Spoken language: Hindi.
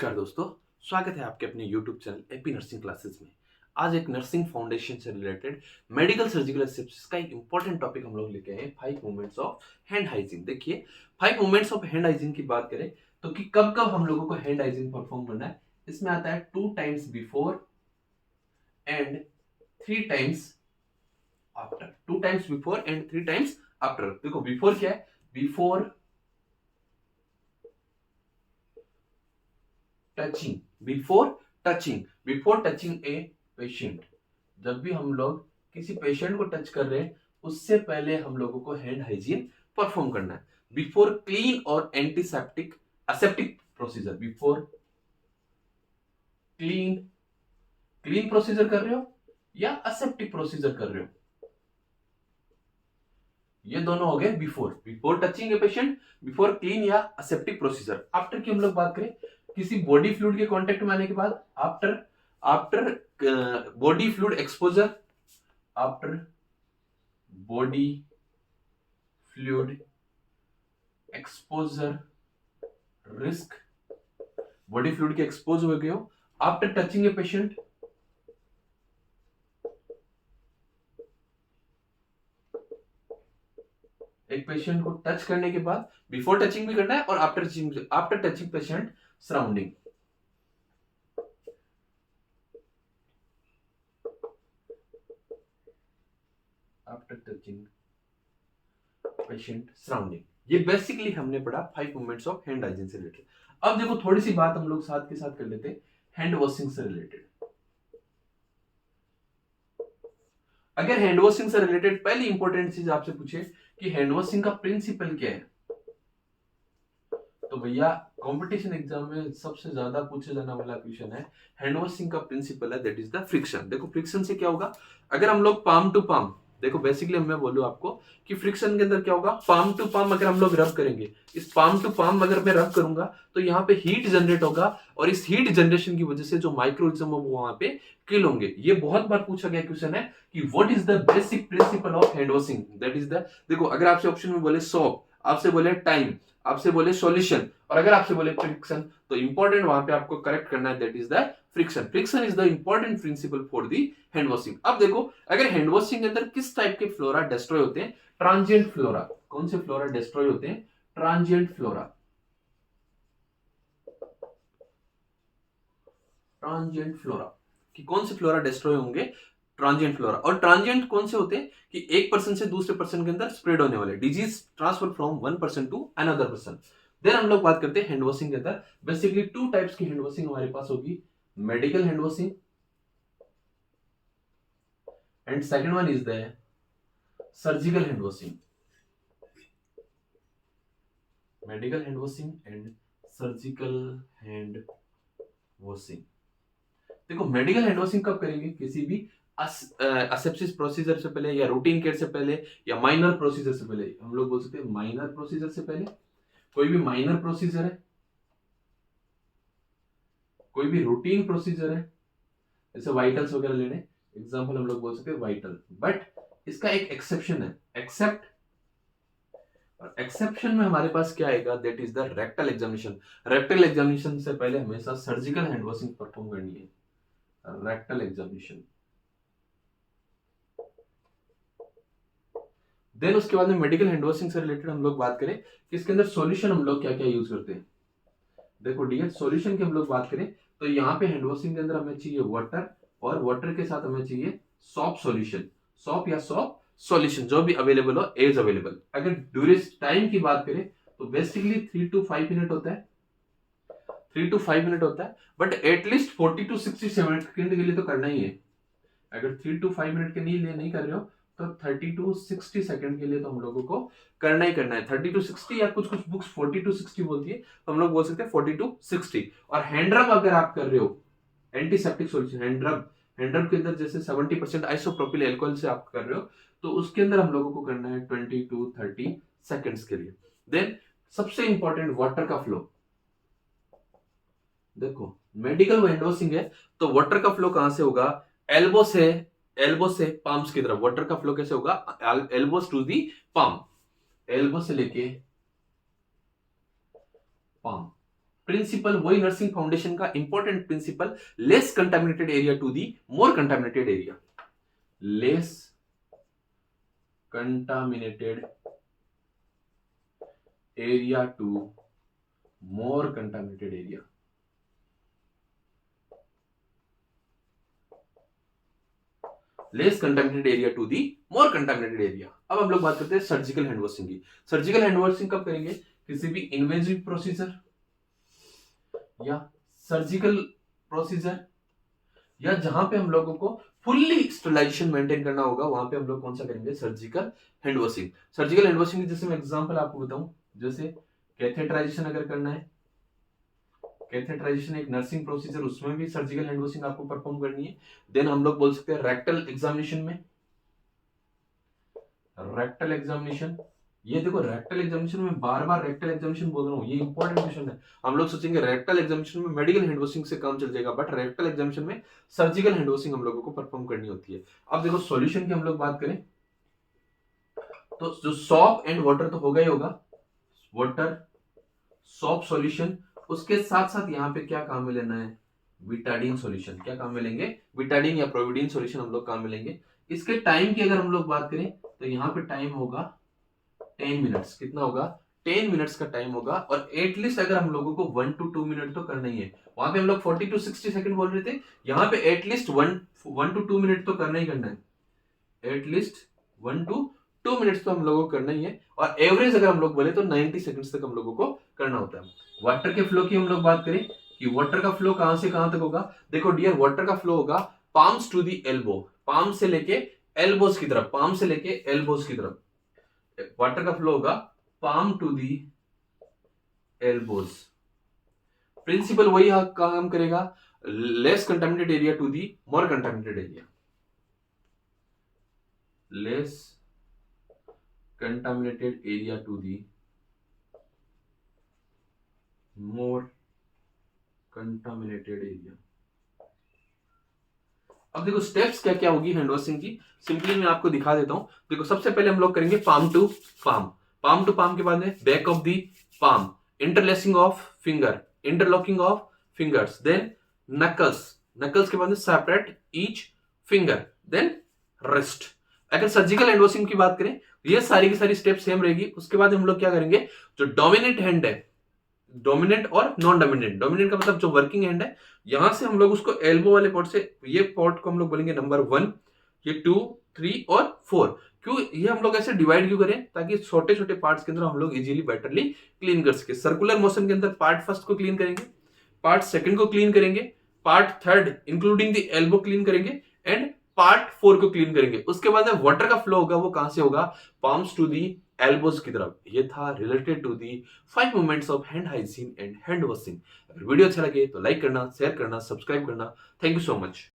नमस्कार दोस्तों, स्वागत है आपके अपने YouTube channel AP nursing classes में। आज एक नर्सिंग फाउंडेशन से रिलेटेड मेडिकल सर्जिकल एसेप्सिस का एक इंपॉर्टेंट टॉपिक हम लोग लेके आए हैं, 5 मूवमेंट्स ऑफ हैंड हाइजीन। देखिए, 5 मूवमेंट्स ऑफ हैंड हाइजीन की बात करें तो कि कब कब हम लोगों को हैंड हाइजीन परफॉर्म करना है। इसमें आता है 2 times before and 3 times after. 2 times before and 3 times after. देखो, बिफोर क्या है? Before touching, before touching a patient. जब भी हम लोग किसी पेशेंट को टच कर रहे हैं उससे पहले हम लोगों को हैंड हाइजीन परफॉर्म करना है। बिफोर क्लीन और antiseptic aseptic procedure. Before clean, clean procedure कर रहे हो या असेप्टिक प्रोसीजर कर रहे हो, ये दोनों हो गए before touching a patient, before clean या असेप्टिक प्रोसीजर। आफ्टर की हम लोग बात करें, किसी बॉडी फ्लूइड के कांटेक्ट में आने के बाद, after after body fluid exposure, after body fluid exposure risk, body fluid के एक्सपोज हो गए हो आफ्टर टचिंग ए पेशेंट, एक पेशेंट को टच करने के बाद बिफोर टचिंग भी करना है और after touching patient surrounding. After touching patient surrounding, ये बेसिकली हमने पढ़ा 5 मूवमेंट्स ऑफ हैंड हाइजीन से रिलेटेड। अब देखो, थोड़ी सी बात हम लोग साथ के साथ कर लेते हैं हैंड वॉशिंग से रिलेटेड। अगर हैंड वॉशिंग से रिलेटेड पहली इंपॉर्टेंट चीज आपसे पूछे कि हैंड वॉशिंग का प्रिंसिपल क्या है, तो भैया कंपटीशन एग्जाम में सबसे ज्यादा पूछे जाने वाला क्वेश्चन है हैंड वॉशिंग का प्रिंसिपल है, दैट इज द फ्रिक्शन। देखो, फ्रिक्शन से क्या होगा? अगर हम लोग पाम टू पाम, देखो बेसिकली मैं बोलूं आपको कि फ्रिक्शन के अंदर क्या होगा, पाम टू पाम अगर हम लोग रब करेंगे, इस पाम टू पाम अगर मैं रब करूंगा तो यहाँ पे हीट जनरेट होगा और इस हीट जनरेशन की वजह से जो माइक्रोऑर्गेनिज्म वो वहां पे किल होंगे। ये बहुत बार पूछा गया क्वेश्चन है कि what is the basic principle of hand washing, that is the, देखो अगर आपसे ऑप्शन में बोले सोप, आपसे बोले टाइम, आपसे बोले सॉल्यूशन और अगर आपसे बोले फ्रिक्शन, तो इंपॉर्टेंट वहां पे आपको करेक्ट करना है, that is the friction. Friction is the important principle for the hand washing. अब देखो, अगर हैंड वॉशिंग के अंदर किस टाइप के फ्लोरा डिस्ट्रॉय होते हैं? Transient flora. कौन से फ्लोरा डिस्ट्रॉय होते हैं? Transient flora. ट्रांजिएंट फ्लोरा कि कौन से फ्लोरा डिस्ट्रॉय होंगे? Transient flora. और ट्रांजिएंट कौन से होते हैं कि एक पर्सन से दूसरे पर्सन के अंदर स्प्रेड होने वाले, disease transfer from one person to another person. Then हम लोग बात करते हैं हैंड वॉशिंग के अंदर बेसिकली 2 टाइप्स की हैंड वॉशिंग हमारे पास होगी, medical hand washing and second one is the surgical hand washing. Medical hand washing and surgical hand washing. देखो, मेडिकल हैंड वॉशिंग कब करेंगे? किसी भी असेप्सिस प्रोसीजर से पहले या रूटीन केयर से पहले या माइनर प्रोसीजर से पहले। हम लोग बोल सकते हैं माइनर प्रोसीजर से पहले। कोई भी माइनर प्रोसीजर है, कोई भी रूटीन प्रोसीजर है, जैसे वाइटल्स वगैरह लेने एग्जांपल हम लोग बोल सकते हैं वाइटल, बट इसका एक एक्सेप्शन है, एक्सेप्ट, और एक्सेप्शन में हमारे पास क्या आएगा? That is the rectal examination. Rectal examination से पहले हमेशा सर्जिकल हैंड वॉशिंग परफॉर्म करनी है, रेक्टल एग्जामिनेशन। देन उसके बाद में मेडिकल हैंड वॉशिंग से रिलेटेड हम लोग बात करें कि इसके अंदर सॉल्यूशन हम लोग क्या क्या यूज करते हैं। देखो डियर, सॉल्यूशन की हम लोग बात करें तो यहाँ पे हैंड वॉशिंग के अंदर हमें चाहिए वाटर और वाटर के साथ हमें चाहिए सॉप सॉल्यूशन, सॉप या सॉप सॉल्यूशन जो भी अवेलेबल हो, एज अवेलेबल। अगर ड्यूरेशन टाइम की बात करें तो बेसिकली 3 to 5 मिनट होता है, 3 to 5 मिनट होता है, बट एटलीस्ट 40 to 60 सेकंड के लिए तो करना ही है। अगर 3 to 5 मिनट के लिए नहीं कर रहे हो तो 30 to 60 सेकंड के लिए तो हम लोगों को करना ही करना है। 30 to 60 या कुछ कुछ बुक्स 40 to 60 बोलती है, तो हम लोग बोल सकते हैं 40 to 60। और हैंड रब अगर आप कर रहे हो, एंटीसेप्टिक सॉल्यूशन हैंड रब के अंदर जैसे 70% आइसोप्रोपिल अल्कोहल से आप कर रहे हो, तो उसके अंदर हम लोगों को करना है 20 to 30 सेकंड्स के लिए। देन सबसे इंपॉर्टेंट वाटर का फ्लो। देखो, मेडिकल हैंड वॉशिंग है तो वाटर का फ्लो कहां से होगा? एल्बो से पाम्स की तरफ। वाटर का फ्लो कैसे होगा? Elbows to the palm, elbow से लेके पाम। प्रिंसिपल वही नर्सिंग फाउंडेशन का important principle, less contaminated area to the more contaminated area, less contaminated area to more contaminated area. Less contaminated area to the more contaminated area. अब हम लोग बात करते हैं सर्जिकल हैंड वॉशिंग की। सर्जिकल हैंड वॉशिंग कब करेंगे? किसी भी इन्वेजिव प्रोसीजर या सर्जिकल प्रोसीजर या जहां पे हम लोगों को फुल्ली स्टरलाइजेशन मेंटेन करना होगा, वहां पे हम लोग कौन सा करेंगे? Surgical hand washing. Surgical hand washing की जैसे मैं एग्जांपल आपको बताऊं, जैसे कैथेटराइजेशन अगर करना है, कैथेटराइजेशन एक नर्सिंग प्रोसीजर, उसमें भी सर्जिकल हैंड वॉशिंग आपको परफॉर्म करनी है। देन हम लोग बोल सकते हैं रेक्टल एग्जामिनेशन में, रेक्टल एग्जामिनेशन, ये देखो रेक्टल एग्जामिनेशन में बार बार रेक्टल एग्जामिनेशन बोल रहा हूँ, ये इंपॉर्टेंट क्वेश्चन है। हम लोग सोचेंगे रेक्टल एग्जामिनेशन में मेडिकल हैंड वॉशिंग से काम चल जाएगा, बट रेक्टल एग्जामिनेशन में सर्जिकल हैंड वॉशिंग हम लोगों को परफॉर्म करनी होती है। अब देखो सॉल्यूशन की हम लोग बात करें तो जो सॉप एंड वाटर तो होगा ही होगा, वाटर सॉप सॉल्यूशन, उसके साथ साथ यहाँ पे क्या काम में लेना है? विटाडीन सॉल्यूशन। क्या काम में लेंगे? विटाडीन या प्रोविडीन सॉल्यूशन हम लोग काम में लेंगे। इसके टाइम की अगर हम लोग बात करें तो यहाँ पे टाइम होगा 10 मिनट्स। कितना होगा? 10 मिनट्स का टाइम होगा, और एटलीस्ट अगर हम लोगों को 1 to 2 मिनट तो करना ही है। वहां पे हम लोग 40 to 60 सेकंड बोल रहे थे, यहाँ पे एटलीस्ट 1 to 2 मिनट तो करना ही करना है। एटलीस्ट 1 to 2 मिनट्स तो हम लोगों को करना ही है, और एवरेज अगर हम लोग बोले तो 90 सेकंड्स तक हम लोगों को करना होता है। वाटर के फ्लो की हम लोग बात करें कि वाटर का फ्लो कहां से कहां तक होगा? देखो डियर, वाटर का फ्लो होगा palms to the elbow, palm से लेके एल्बोज की तरफ, पाम से लेके एल्बोज की तरफ वाटर का फ्लो होगा, palm to the elbows. Principle वही काम करेगा, less contaminated area to the more contaminated area, लेस contaminated area to the more contaminated area। अब देखो स्टेप्स क्या क्या होगी हैंड वॉशिंग की, सिंपली मैं आपको दिखा देता हूं। देखो सबसे पहले हम लोग करेंगे palm to palm, palm to palm के बाद में back of the palm, interlacing of finger, interlocking of fingers, then knuckles, knuckles के बाद में separate each finger, then wrist. अगर सर्जिकल हैंड वॉशिंग की बात करें, ये सारी की सारी स्टेप सेम रहेगी। उसके बाद हम लोग क्या करेंगे, जो डोमिनेंट हैंड है, डोमिनेंट और नॉन डोमिनेंट, डोमिनेंट का मतलब जो वर्किंग हैंड है, यहां से हम लोग उसको एल्बो वाले पॉट से, ये पॉट को हम लोग बोलेंगे नंबर 1, ये 2, 3 और 4। क्यों ये हम लोग ऐसे डिवाइड क्यों करें? ताकि छोटे छोटे पार्ट्स के अंदर हम लोग इजीली बेटरली क्लीन कर सके। सर्कुलर मोशन के अंदर पार्ट फर्स्ट को क्लीन करेंगे, पार्ट सेकंड को क्लीन करेंगे, part third including the elbow clean करेंगे, एंड पार्ट 4 को क्लीन करेंगे। उसके बाद वाटर का फ्लो होगा, वो कहां से होगा? पाम्स टू दी एल्बोज की तरफ। ये था related to the 5 movements of hand hygiene and hand washing. अगर वीडियो अच्छा लगे तो लाइक करना, शेयर करना, सब्सक्राइब करना। Thank you so much.